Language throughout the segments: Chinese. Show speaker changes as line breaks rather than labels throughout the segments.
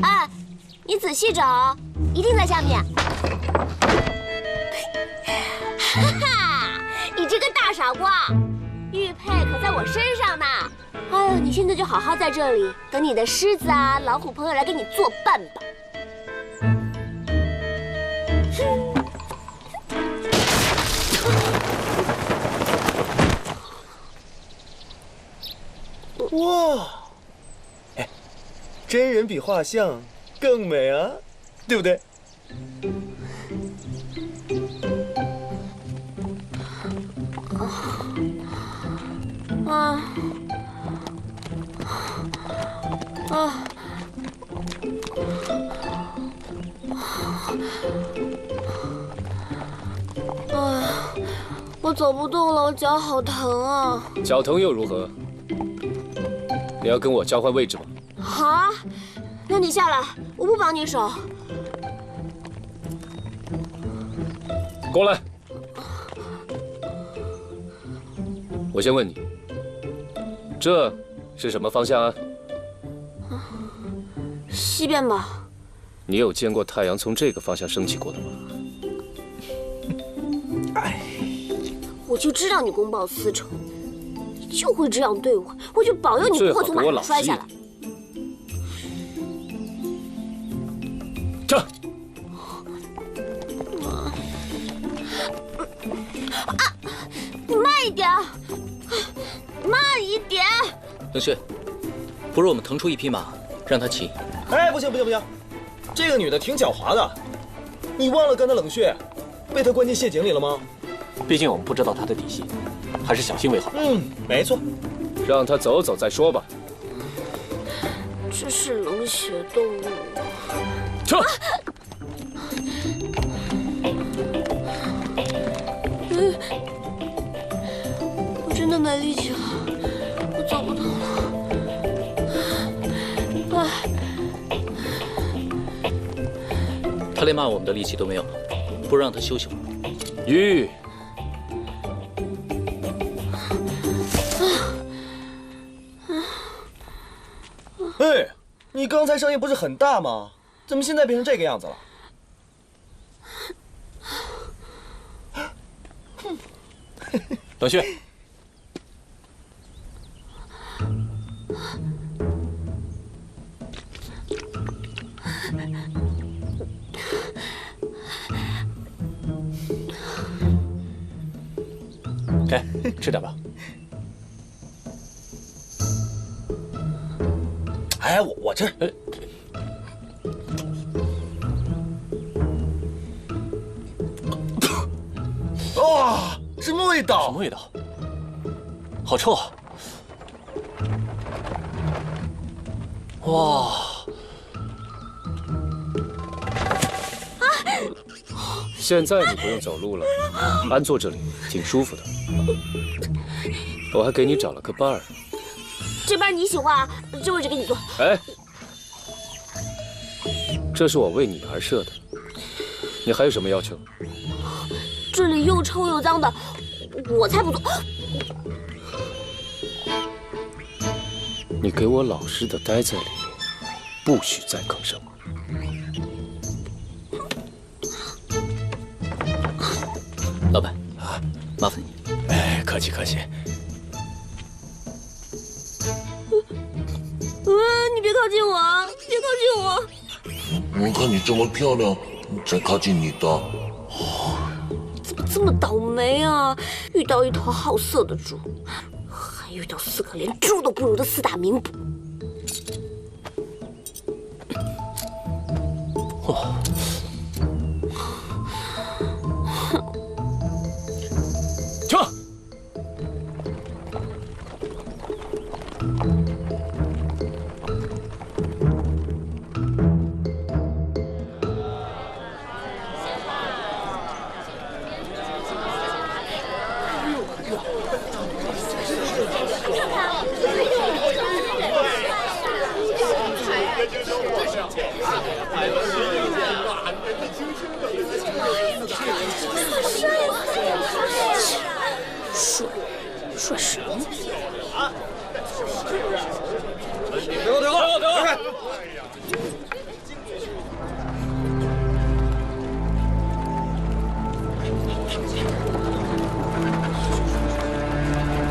哎，你仔细找，一定在下面。哈哈，你这个大傻瓜，玉佩可在我身上呢。哎呦，你现在就好好在这里，等你的狮子啊、老虎朋友来给你作伴吧。
哇，哎，真人比画像更美啊，对不对？
我走不动了，我脚好疼啊！
脚疼又如何？你要跟我交换位置吗？
好啊，那你下来，我不帮你手。
过来。我先问你，这是什么方向啊？
西边吧。
你有见过太阳从这个方向升起过的吗？
我就知道你公报私仇，你就会这样对我，我就保佑你不会从马上摔下来。
这。
你慢一点，慢一点。
冷血，不如我们腾出一匹马，让他骑。
哎，不行不行不行，这个女的挺狡猾的，你忘了刚才冷血被她关进陷阱里了吗？
毕竟我们不知道他的底细，还是小心为好。
没错。
让他走走再说吧。
这是冷血动物。
撤！
我真的没力气了，我走不动
了。他连骂我们的力气都没有了，不如让他休息会儿。
玉。
哎，你刚才声音不是很大吗？怎么现在变成这个样子了？
冷血，给，吃点吧。
哎，我这，哇，什么味道？
什么味道？好臭啊！哇！
现在你不用走路了，安坐这里挺舒服的。我还给你找了个伴儿。
这班你喜欢啊，这位置给你坐。
哎，这是我为你而设的，你还有什么要求？
这里又臭又脏的，我才不坐。
你给我老实的待在里面，不许再吭声。
老板啊，麻烦你。
哎，客气客气。
你别靠近我啊！别靠近我！
我看你这么漂亮，才靠近你的。
怎么这么倒霉啊？遇到一头好色的猪，还遇到4个连猪都不如的4大名捕。
哇！
撤！
帅什么？
别给我退后！退开！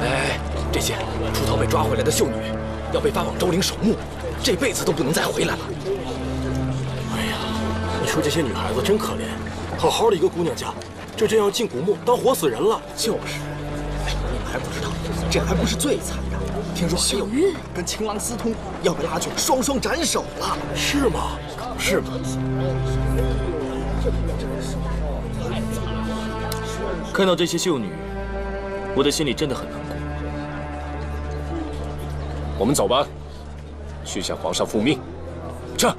哎，这些出逃被抓回来的秀女，要被发往昭陵守墓，这辈子都不能再回来了。
哎呀，你说这些女孩子真可怜，好好的一个姑娘家，就这样进古墓当活死人了。
就是，哎，你们还不知道，这还不是最惨的。听说还有人跟情郎私通，要被拉去双双斩首了。
是吗？是吗？
看到这些秀女，我的心里真的很难过。
我们走吧，去向皇上复命。
这。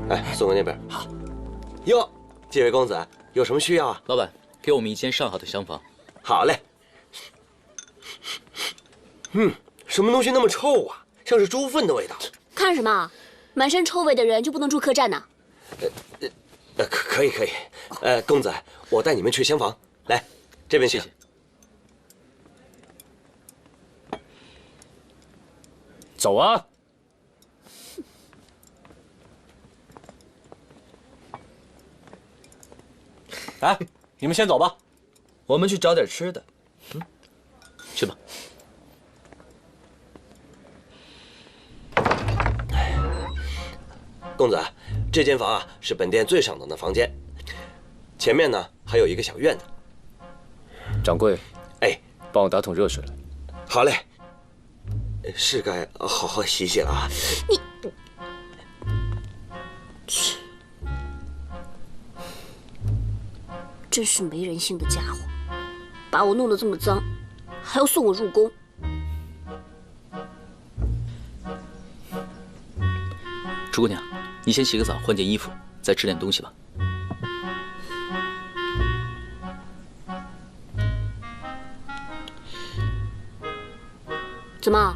哎，送过那边。好。哟，几位公子有什么需要啊？
老板，给我们一间上好的厢房。
好嘞。什么东西那么臭啊？像是猪粪的味道。
看什么？满身臭味的人就不能住客栈呢？
可以。公子，我带你们去厢房。来，这边请。
走啊！
哎，你们先走吧，我们去找点吃的。
去吧。
公子，这间房啊是本店最上等的房间，前面呢还有一个小院子。
掌柜，
哎，
帮我打桶热水来。
好嘞，是该好好洗洗了啊。
你，真是没人性的家伙，把我弄得这么脏，还要送我入宫。
朱姑娘，你先洗个澡，换件衣服，再吃点东西吧。
怎么，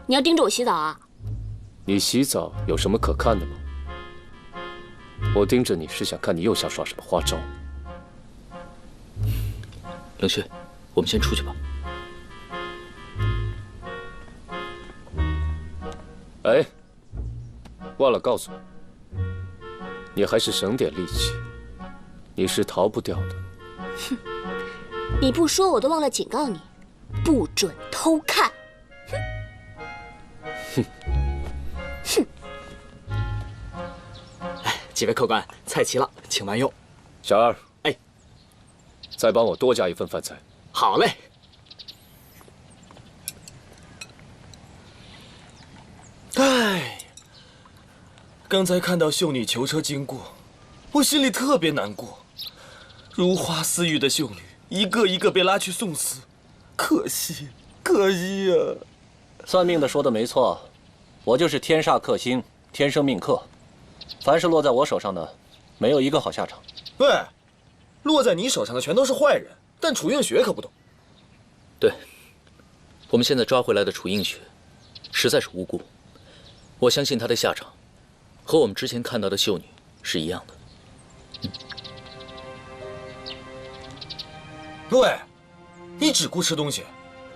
你要盯着我洗澡啊？
你洗澡有什么可看的吗？我盯着你是想看你又想耍什么花招。
冷血，我们先出去吧。
哎，忘了告诉你，你还是省点力气，你是逃不掉的。
哼，你不说我都忘了警告你，不准偷看。
哼。
哎，几位客官，菜齐了，请慢用。
小二，
哎，
再帮我多加一份饭菜。
好嘞。
哎，刚才看到秀女囚车经过，我心里特别难过。如花似玉的秀女，一个一个被拉去送死，可惜呀！
算命的说的没错，我就是天煞克星，天生命克，凡是落在我手上的，没有一个好下场。
喂，落在你手上的全都是坏人，但楚映雪可不懂。
对，我们现在抓回来的楚映雪，实在是无辜。我相信她的下场，和我们之前看到的秀女是一样的。
喂，你只顾吃东西，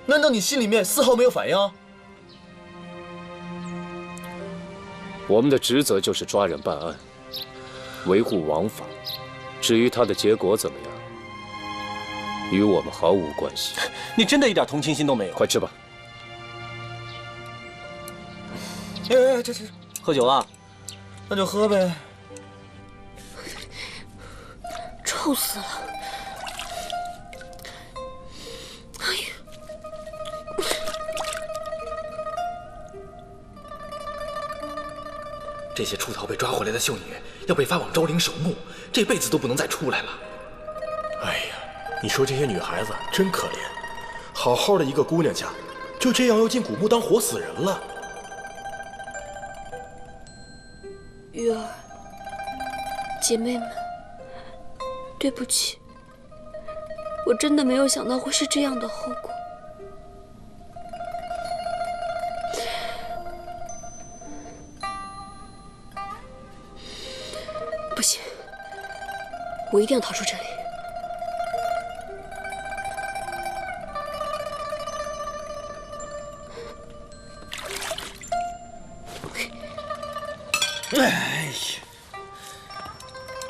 难道你心里面丝毫没有反应？
我们的职责就是抓人办案，维护王法。至于他的结果怎么样，与我们毫无关系。
你真的一点同情心都没有？
快吃吧。
哎，这
喝酒啊？
那就喝呗。
臭死了！哎呀！
这些出逃被抓回来的秀女要被发往昭陵守墓，这辈子都不能再出来了。
哎呀，你说这些女孩子真可怜，好好的一个姑娘家，就这样要进古墓当活死人了。
玉儿，姐妹们，对不起，我真的没有想到会是这样的后果。我一定要逃出这里。
哎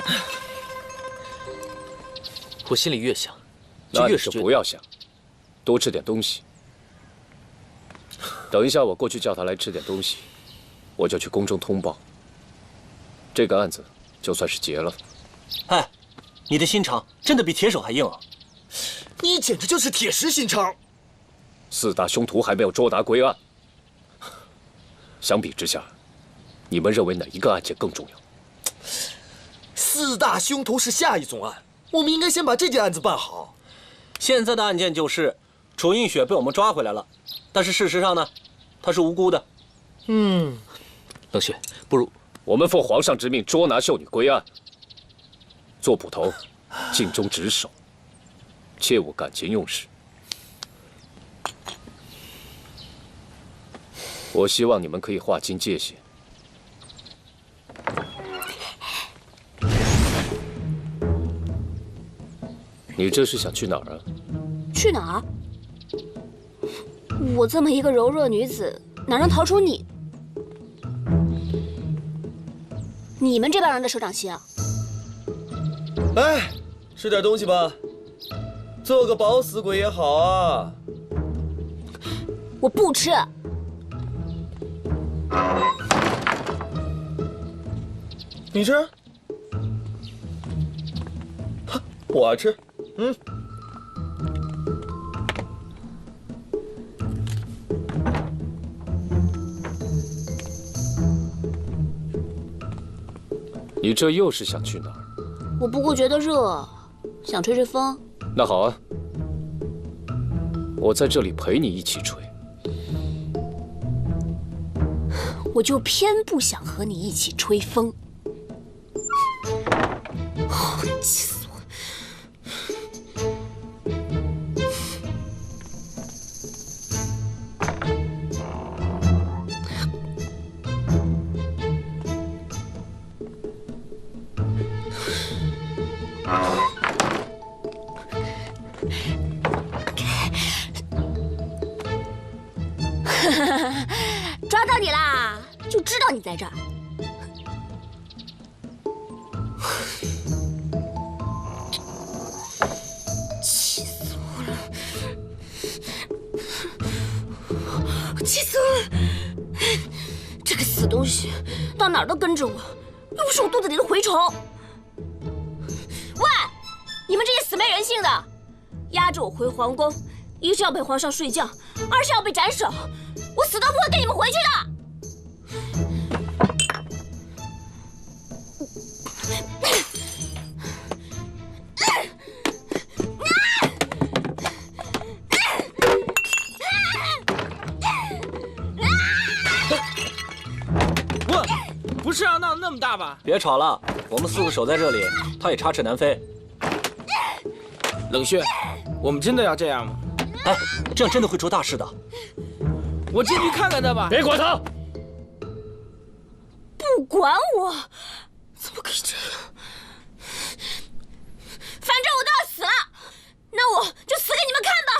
呀，
我心里越想，就
那你就
越是觉得
不要想，多吃点东西。等一下，我过去叫他来吃点东西，我就去宫中通报。这个案子就算是结了。
哎，你的心肠真的比铁手还硬啊！
你简直就是铁石心肠。
4大凶徒还没有捉拿归案，相比之下，你们认为哪一个案件更重要
4大凶徒是下一宗案，我们应该先把这件案子办好。
现在的案件就是楚映雪被我们抓回来了，但是事实上呢，她是无辜的。
嗯，
冷血，不如
我们奉皇上之命捉拿秀女归案，做捕头，尽忠职守，切勿感情用事。我希望你们可以划清界限。你这是想去哪儿啊？
去哪儿？我这么一个柔弱女子，哪能逃出你？你们这帮人的手掌心啊！
来，吃点东西吧，做个饱死鬼也好啊。
我不吃。
你吃？我吃。嗯。
你这又是想去哪儿？
我不过觉得热，想吹吹风。
那好啊，我在这里陪你一起吹。
我就偏不想和你一起吹风。气死我了！抓到你啦！就知道你在这儿。气死我了！气死我了！这个死东西，到哪儿都跟着我，又不是我肚子里的蛔虫。喂，你们这些死没人性的，压着我回皇宫，一是要陪皇上睡觉，二是要被斩首。我死都不会跟你们回去的。
不是啊，闹那么大吧？
别吵了，我们4个守在这里，他也插翅难飞。
冷血，我们真的要这样吗？
哎，这样真的会出大事的。
我进去看看他吧。
别管他！
不管我，怎么可以这样？反正我都要死了，那我就死给你们看吧！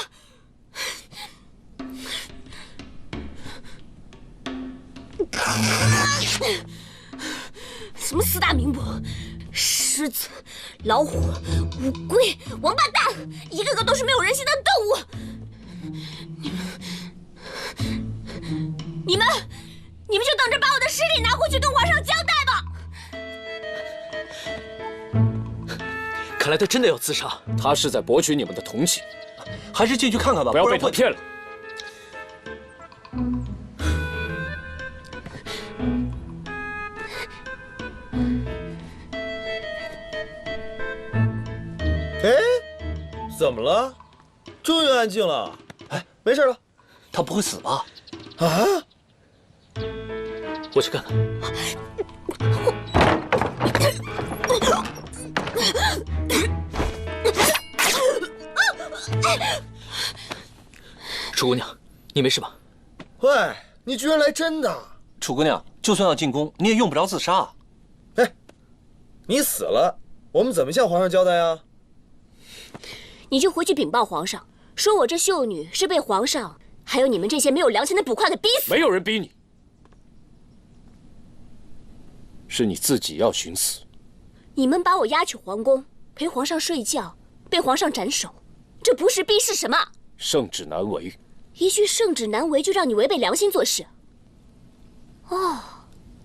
什么4大名捕，狮子、老虎、乌龟、王八蛋，一个个都是没有人性的动物。你们就等着把我的尸体拿回去跟皇上交代吧。
看来他真的要自杀。
他是在博取你们的同情，
还是进去看看吧，
不要被他骗了。
哎，怎么了？终于安静了。哎，没事了。
他不会死吧？
啊？
我去看看。楚姑娘，你没事吧？
喂，你居然来真的！
楚姑娘，就算要进宫，你也用不着自杀。
哎，你死了，我们怎么向皇上交代啊？
你就回去禀报皇上，说我这秀女是被皇上还有你们这些没有良心的捕快给逼死。
没有人逼你，是你自己要寻死。
你们把我押去皇宫陪皇上睡觉，被皇上斩首，这不是逼是什么？
圣旨难违。
一句圣旨难违就让你违背良心做事？哦，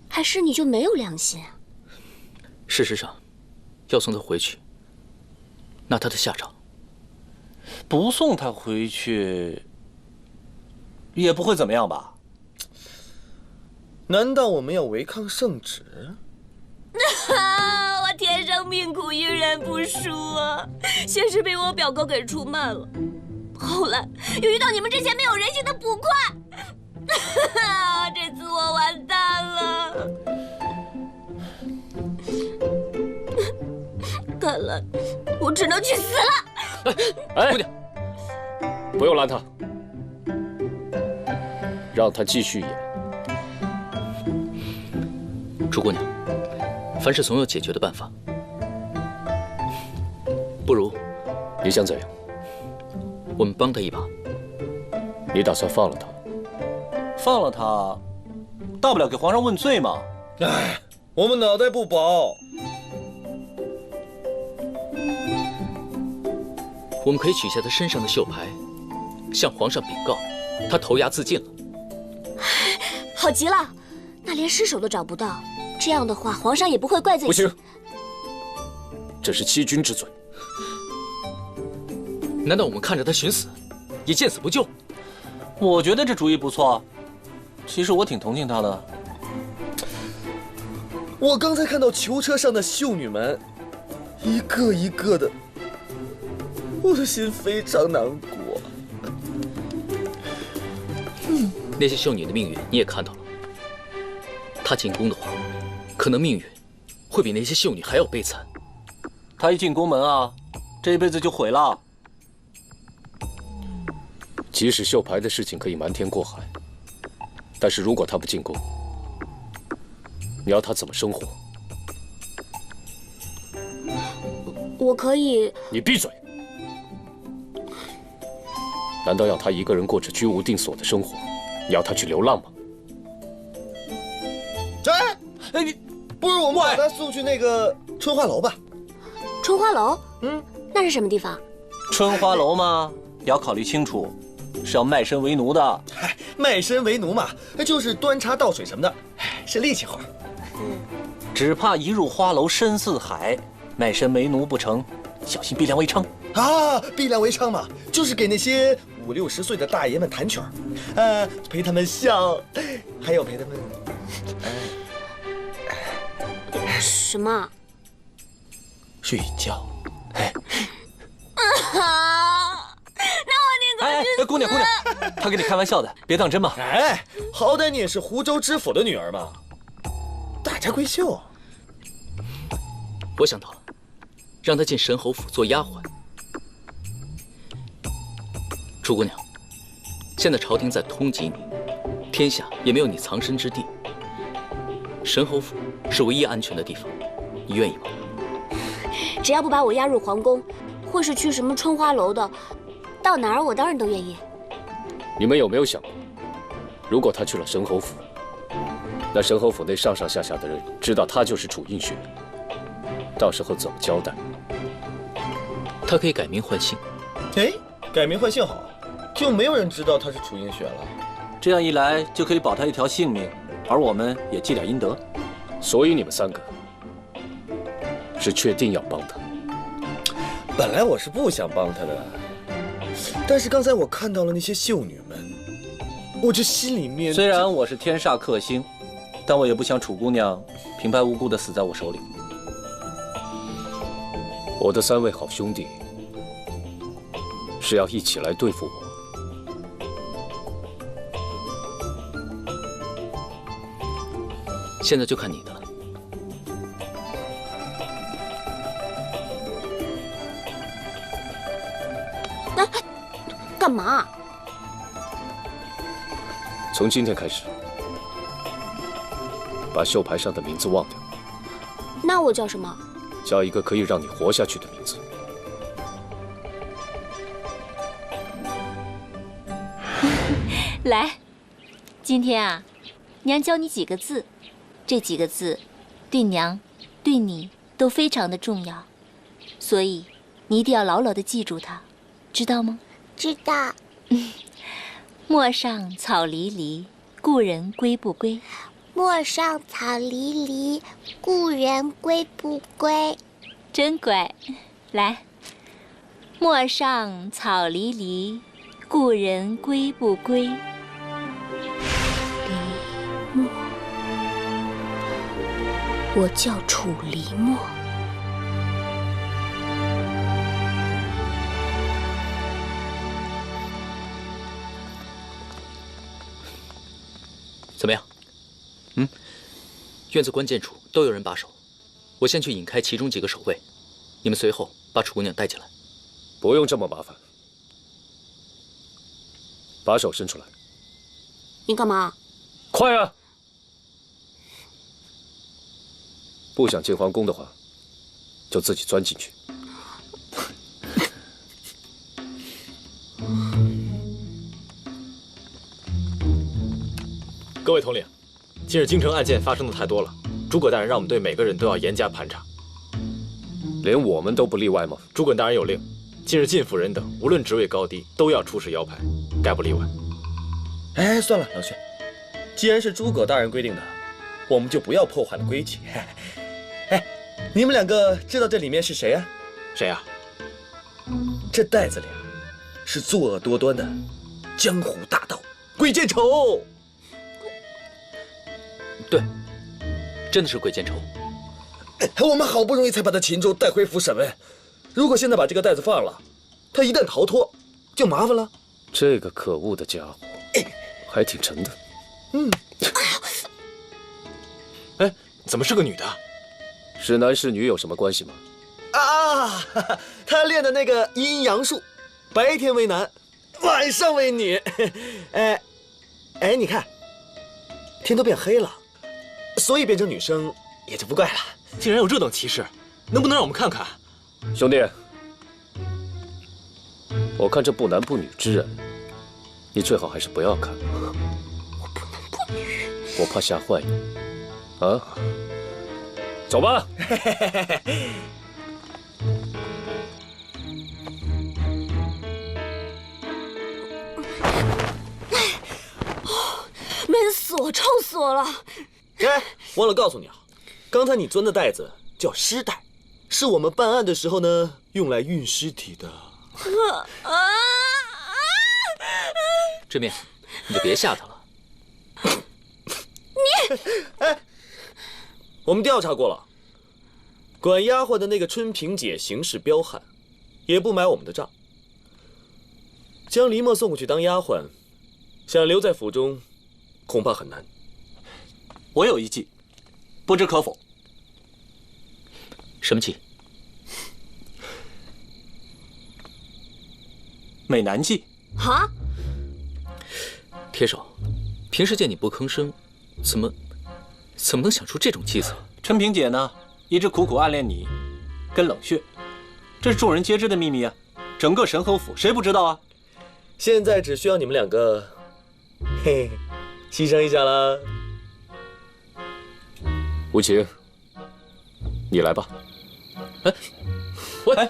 还是你就没有良心啊？
事实上，要送他回去，那他的下场……
不送他回去，也不会怎么样吧？
难道我们要违抗圣旨？
我天生命苦，遇人不淑啊！先是被我表哥给出卖了，后来又遇到你们这些没有人性的捕快，这次我完蛋了。看来我只能去死了。
哎，姑娘，不用拦他，让他继续演。
楚姑娘，凡事总有解决的办法，不如
你想怎样？
我们帮他一把。
你打算放了他？
放了他，大不了给皇上问罪嘛。
哎，我们脑袋不薄。
我们可以取下他身上的绣牌，向皇上禀告，他投崖自尽了。
好极了，那连尸首都找不到，这样的话，皇上也不会怪罪。
不行，这是欺君之罪。
难道我们看着他寻死，也见死不救？
我觉得这主意不错，其实我挺同情他的。
我刚才看到囚车上的秀女们，一个一个的。我的心非常难过。
那些秀女的命运你也看到了，她进宫的话，可能命运会比那些秀女还要悲惨。
她一进宫门啊，这一辈子就毁了。
即使绣牌的事情可以瞒天过海，但是如果她不进宫，你要她怎么生活？
我可以。
你闭嘴！难道要他一个人过着居无定所的生活？你要他去流浪吗？
哎，不如我们把他送去那个春花楼吧。
春花楼？那是什么地方？
春花楼嘛，也要考虑清楚，是要卖身为奴的。
嗨，卖身为奴嘛，就是端茶倒水什么的，是力气活。
只怕一入花楼深似海，卖身为奴不成，小心逼良为娼。
啊，逼良为娼嘛，就是给那些50、60岁的大爷们弹曲儿，陪他们笑，还有陪他们，
什么？
睡觉。
那我宁可去死。
姑娘，他跟你开玩笑的，别当真嘛。
哎，好歹你也是湖州知府的女儿嘛，大家闺秀。
我想到了，让她进神侯府做丫鬟。楚姑娘，现在朝廷在通缉你，天下也没有你藏身之地。神侯府是唯一安全的地方，你愿意吗？
只要不把我押入皇宫，或是去什么春花楼的，到哪儿我当然都愿意。
你们有没有想过，如果他去了神侯府，那神侯府内上上下下的人知道他就是楚映雪，到时候怎么交代？
他可以改名换姓。
哎，改名换姓好，就没有人知道他是楚映雪了。
这样一来就可以保他一条性命，而我们也积点阴德。
所以你们3个是确定要帮他？
本来我是不想帮他的，但是刚才我看到了那些秀女们，我这心里面……
虽然我是天煞克星，但我也不想楚姑娘平白无故的死在我手里。
我的3位好兄弟是要一起来对付我。
现在就看你的了。
干嘛？
从今天开始，把绣牌上的名字忘掉，
那我叫什么？
叫一个可以让你活下去的名字。
来，今天啊，娘教你几个字，这几个字对娘、对你都非常的重要，所以你一定要牢牢的记住它，知道吗？
知道。
陌上草离离，故人归不归？
陌上草离离，故人归不归？
真乖。来，陌上草离离，故人归不归？
离墨，我叫楚离墨。
怎么样？院子关键处都有人把守，我先去引开其中几个守卫，你们随后把楚姑娘带进来。
不用这么麻烦，把手伸出来。
你干嘛？
快啊！不想进皇宫的话，就自己钻进去。
各位统领，近日京城案件发生的太多了，诸葛大人让我们对每个人都要严加盘查。
连我们都不例外吗？
诸葛大人有令，近日进府人等无论职位高低都要出示腰牌，概不例外。
哎，算了，杨轩，既然是诸葛大人规定的，我们就不要破坏了规矩。哎，你们两个知道这里面是谁啊？
谁啊？
这袋子里啊，是作恶多端的江湖大盗鬼见愁。
对，真的是鬼见愁。
我们好不容易才把他擒住，带回府审问。如果现在把这个袋子放了，他一旦逃脱，就麻烦了。
这个可恶的家伙，还挺沉的。
哎，怎么是个女的？
是男是女有什么关系吗？
啊，他练的那个阴阳术，白天为男，晚上为女。哎，你看，天都变黑了，所以变成女生也就不怪了。
竟然有这等奇事，能不能让我们看看？
兄弟，我看这不男不女之人，你最好还是不要看。
我不男不女，
我怕吓坏你。啊，走吧。
闷死我，臭死我了！
哎，忘了告诉你啊，刚才你钻的袋子叫尸袋，是我们办案的时候呢用来运尸体的。
志面，你就别吓他了。
哎，我们调查过了，管丫鬟的那个春萍姐行事彪悍，也不买我们的账。将黎墨送过去当丫鬟，想留在府中，恐怕很难。
我有一计，不知可否？
什么计？
美男计。
啊？
铁手，平时见你不吭声，怎么能想出这种计策？
春萍姐呢，一直苦苦暗恋你，跟冷血，这是众人皆知的秘密啊！整个神侯府谁不知道啊？
现在只需要你们两个，嘿，牺牲一下啦。
吴奇，你来吧。
哎，喂，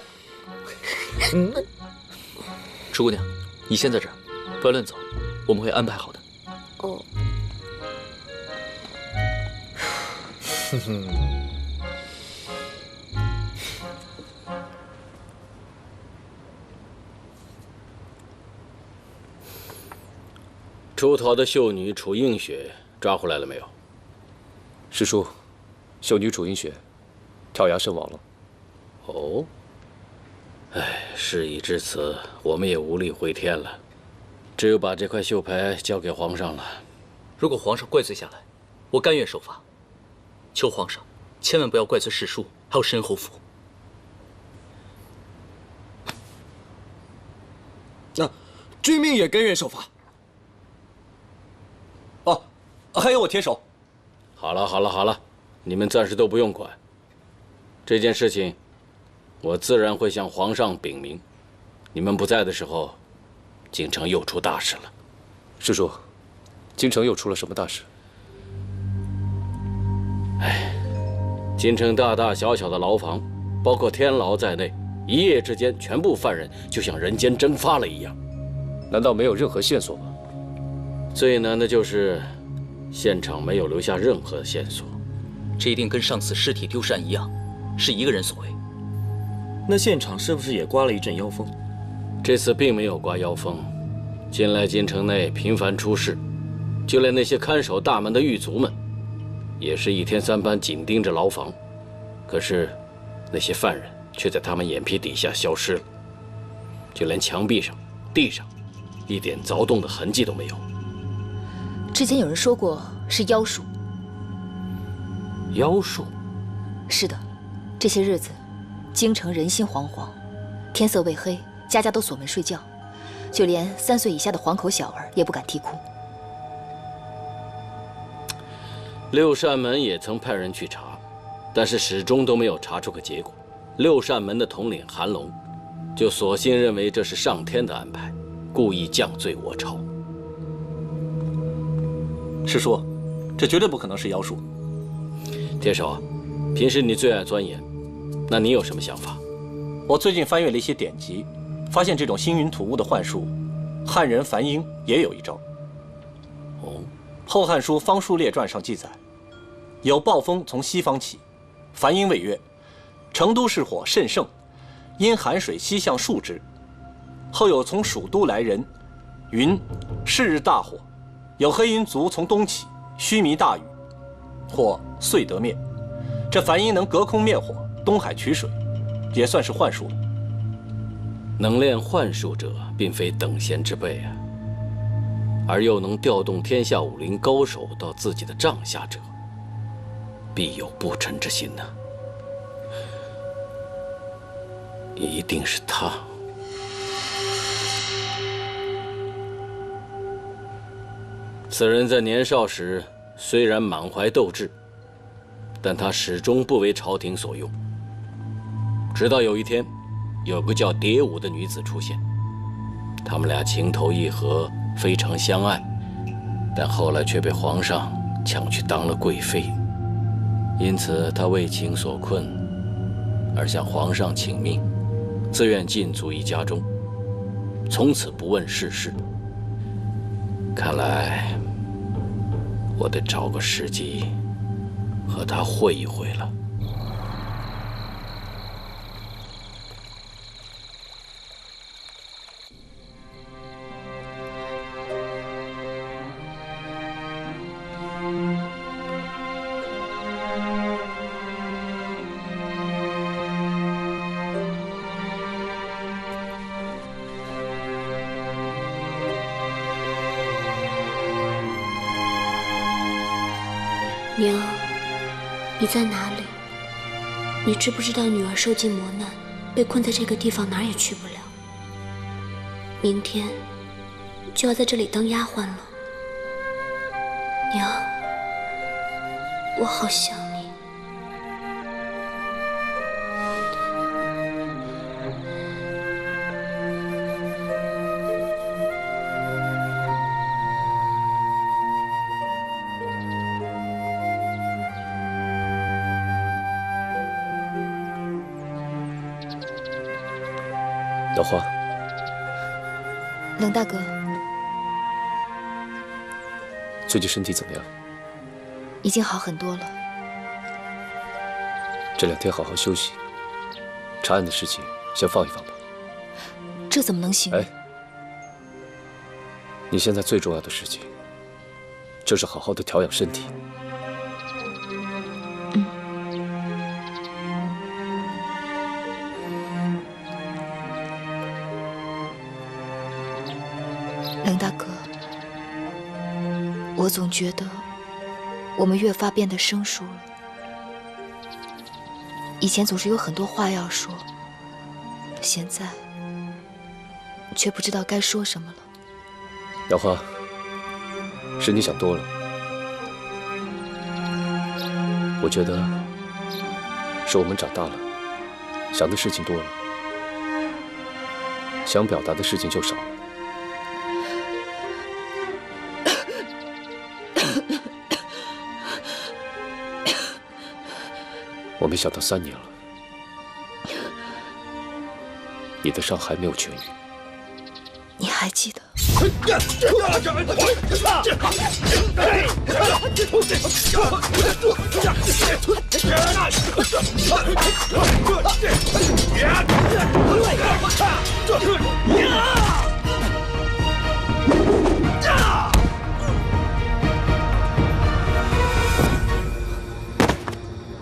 楚姑娘，你先在这儿，不要乱走，我们会安排好的。
哦。
出逃的秀女楚映雪抓回来了没有？
师叔，秀女楚映雪跳崖身亡了。
哦，哎，事已至此，我们也无力回天了，只有把这块绣牌交给皇上了。
如果皇上怪罪下来，我甘愿受罚。求皇上千万不要怪罪世叔，还有申侯府。
那君命也甘愿受罚。
哦，还有我铁手。
好了，你们暂时都不用管。这件事情，我自然会向皇上禀明。你们不在的时候，京城又出大事了。
师叔，京城又出了什么大事？
京城大大小小的牢房，包括天牢在内，一夜之间，全部犯人就像人间蒸发了一样。
难道没有任何线索吗？
最难的就是现场没有留下任何线索。
这一定跟上次尸体丢山一样，是一个人所为。
那现场是不是也刮了一阵妖风？
这次并没有刮妖风，近来京城内频繁出事，就连那些看守大门的狱卒们，也是一天三班紧盯着牢房。可是，那些犯人却在他们眼皮底下消失了，就连墙壁上、地上，一点凿动的痕迹都没有。
之前有人说过是妖术。
妖术？
是的，这些日子，京城人心惶惶，天色未黑，家家都锁门睡觉，就连3岁以下的黄口小儿也不敢啼哭。
六扇门也曾派人去查，但是始终都没有查出个结果。六扇门的统领韩龙，就索性认为这是上天的安排，故意降罪我朝。
师叔，这绝对不可能是妖术。
天守啊，平时你最爱钻研，那你有什么想法？
我最近翻阅了一些典籍，发现这种星云吐雾的幻术，汉人樊英也有一招。
哦，
《后汉书·方术列传》上记载，有暴风从西方起，樊英谓曰：“成都是火甚盛，因寒水西向数之。后有从蜀都来人，云是日大火，有黑云族从东起，须弥大雨，火遂得灭。这樊英能隔空灭火，东海取水，也算是幻术了。”
能练幻术者，并非等闲之辈啊，而又能调动天下武林高手到自己的帐下者，必有不臣之心呐。一定是他。此人在年少时虽然满怀斗志，但他始终不为朝廷所用。直到有一天，有个叫蝶舞的女子出现，他们俩情投意合，非常相爱，但后来却被皇上抢去当了贵妃，因此他为情所困，而向皇上请命，自愿禁足于家中，从此不问世事。看来我得找个时机和他会一会了。
娘，你在哪里？你知不知道女儿受尽磨难，被困在这个地方，哪儿也去不了。明天就要在这里当丫鬟了。娘，我好想你。
小花，
冷大哥，
最近身体怎么样？
已经好很多了。
这2天好好休息，查案的事情先放一放吧。
这怎么能行？
哎，你现在最重要的事情，就是好好的调养身体。
冷大哥，我总觉得我们越发变得生疏了。以前总是有很多话要说，现在却不知道该说什么了。
杨花，是你想多了。我觉得是我们长大了，想的事情多了，想表达的事情就少了。我没想到3年了，你的伤还没有痊愈。
你还记得？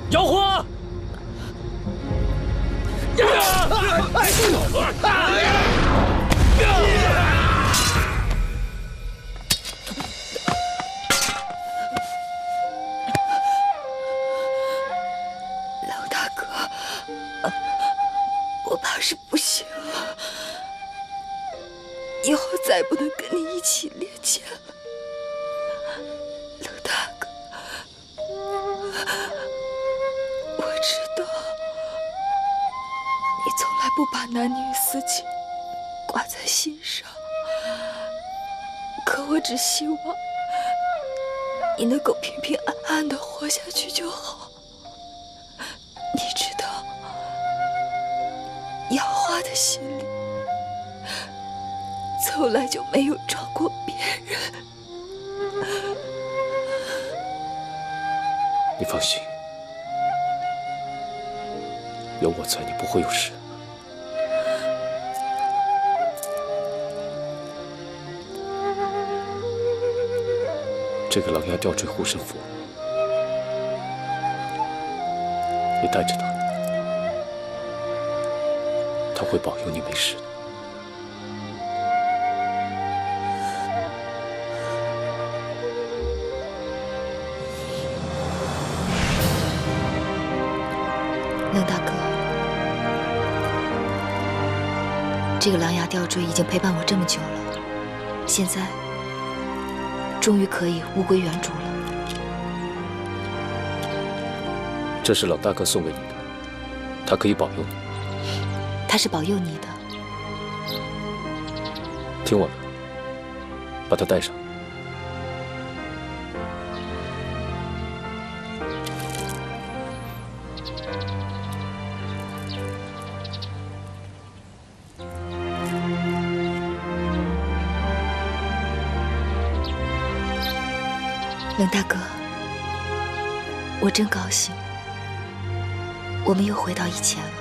妖火！
老大哥，我怕是不行了，以后再不能跟你一起练剑了。老大哥，我知道你从来不把男女私情挂在心上，可我只希望你能够平平安安的活下去就好。你知道，杨花的心里从来就没有装过别人。
你放心，有我在，你不会有事。这个狼牙吊坠护身符，你带着它，它会保佑你没事的。
冷大哥，这个狼牙吊坠已经陪伴我这么久了，现在终于可以物归原主了。
这是老大哥送给你的，他可以保佑你。
他是保佑你的。
听我的，把它带上。
冷大哥，我真高兴，我们又回到以前了。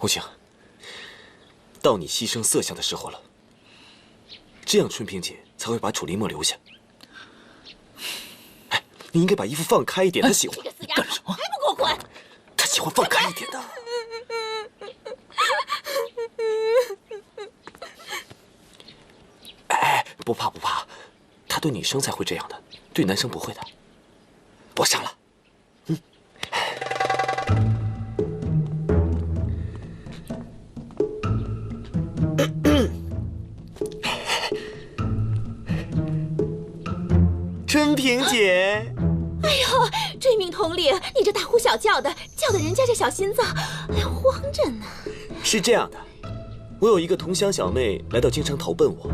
不行，到你牺牲色相的时候了。这样春萍姐才会把楚林墨留下。哎，你应该把衣服放开一点。她喜欢。
你干什么？还不给我滚！
她喜欢放开一点的。哎，不怕不怕，她对女生才会这样的，对男生不会的。我上了。春萍姐，
哎呦，追命统领，你这大呼小叫的，叫的人家这小心脏，哎呀，慌着呢。
是这样的，我有一个同乡小妹来到京城投奔我，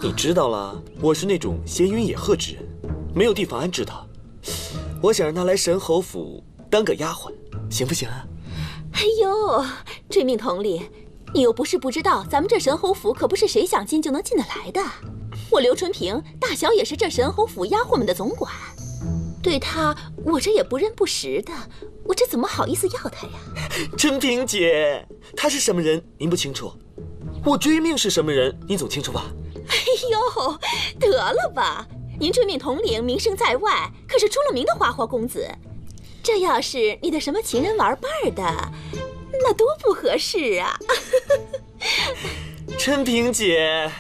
你知道了，我是那种闲云野鹤之人，没有地方安置她，我想让她来神侯府当个丫鬟，行不行啊？
哎呦，追命统领，你又不是不知道，咱们这神侯府可不是谁想进就能进得来的。我刘春萍大小也是这神侯府丫鬟们的总管，对她我这也不认不识的，我这怎么好意思要她呀？
春萍姐，她是什么人您不清楚，我追命是什么人您总清楚吧？
哎呦，得了吧，您追命统领名声在外，可是出了名的花花公子，这要是你的什么情人玩伴的，那多不合适啊！
春萍姐，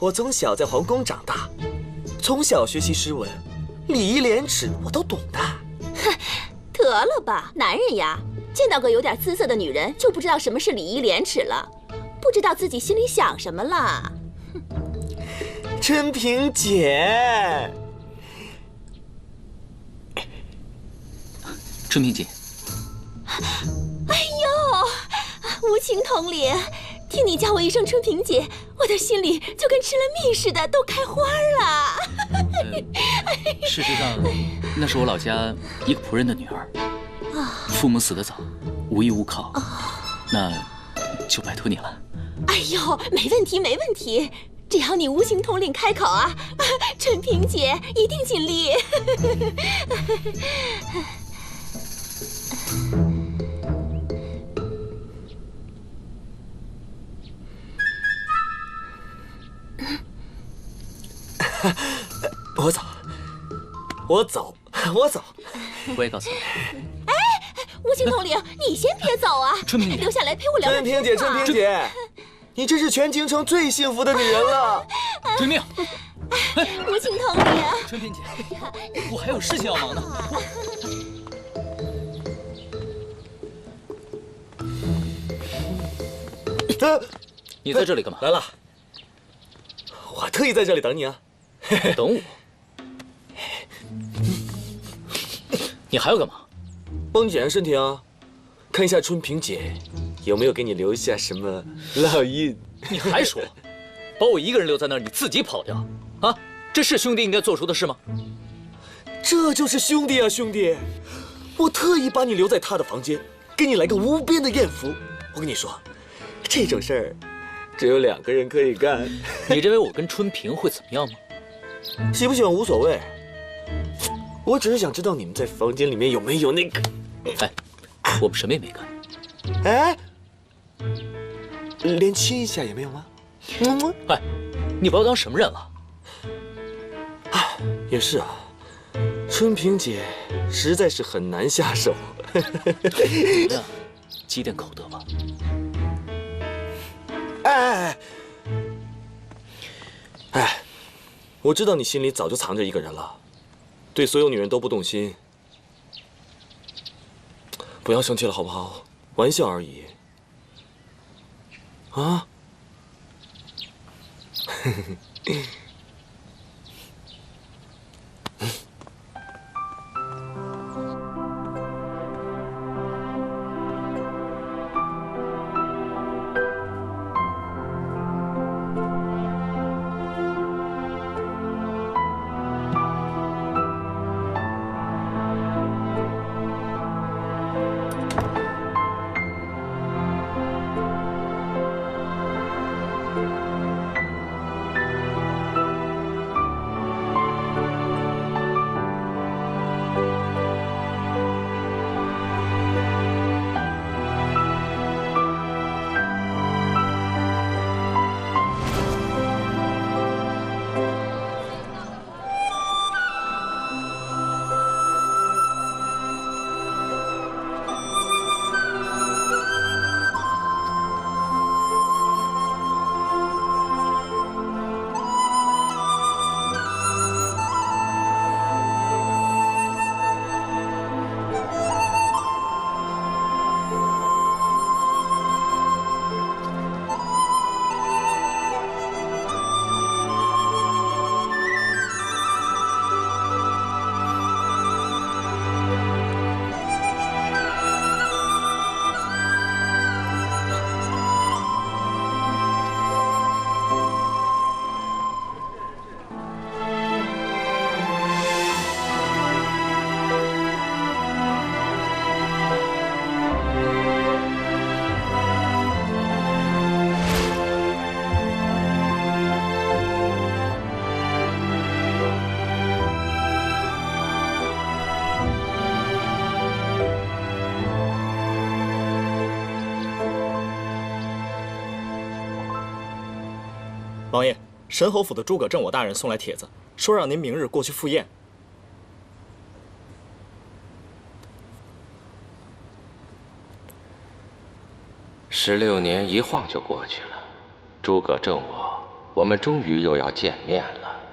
我从小在皇宫长大，从小学习诗文，礼义廉耻我都懂的。
哼，得了吧，男人呀，见到个有点姿色的女人就不知道什么是礼义廉耻了，不知道自己心里想什么了。
春萍姐，
春萍姐，
哎呦，无情同理，听你叫我一声春萍姐，我的心里就跟吃了蜜似的，都开花了。
事实上，那是我老家一个仆人的女儿，父母死得早，无依无靠，那就拜托你了。
哎呦，没问题，没问题，只要你无情统领开口啊，春萍姐一定尽力。
我走，我走，我走。
我也告诉你，
哎，无情统领，你先别走啊，
春萍姐，
留下来陪我聊聊天。
春萍姐，春萍姐，你真是全京城最幸福的女人了。
遵命。
无情统领，
春萍姐，我还有事情要忙呢。你在这里干嘛？
来了，我特意在这里等你啊。
等我？你还要干嘛？
帮你检查身体啊，看一下春萍姐有没有给你留下什么烙印。
你还说，把我一个人留在那儿，你自己跑掉啊？这是兄弟应该做出的事吗？
这就是兄弟啊，兄弟！我特意把你留在他的房间，给你来个无边的艳福。我跟你说，这种事儿只有2个人可以干。
你认为我跟春萍会怎么样吗？
喜不喜欢无所谓，我只是想知道你们在房间里面有没有那个……
哎，我们什么也没干。
哎，连亲一下也没有吗？
哎，你把我当什么人了？
啊，也是啊，春萍姐实在是很难下手。
积点口德吧。
哎，我知道你心里早就藏着一个人了，对所有女人都不动心。不要生气了好不好？玩笑而已。啊？
王爷，神侯府的诸葛镇我大人送来帖子，说让您明日过去赴宴。
16年一晃就过去了，诸葛镇我
我们终于又要见面了。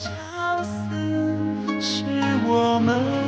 相思是我们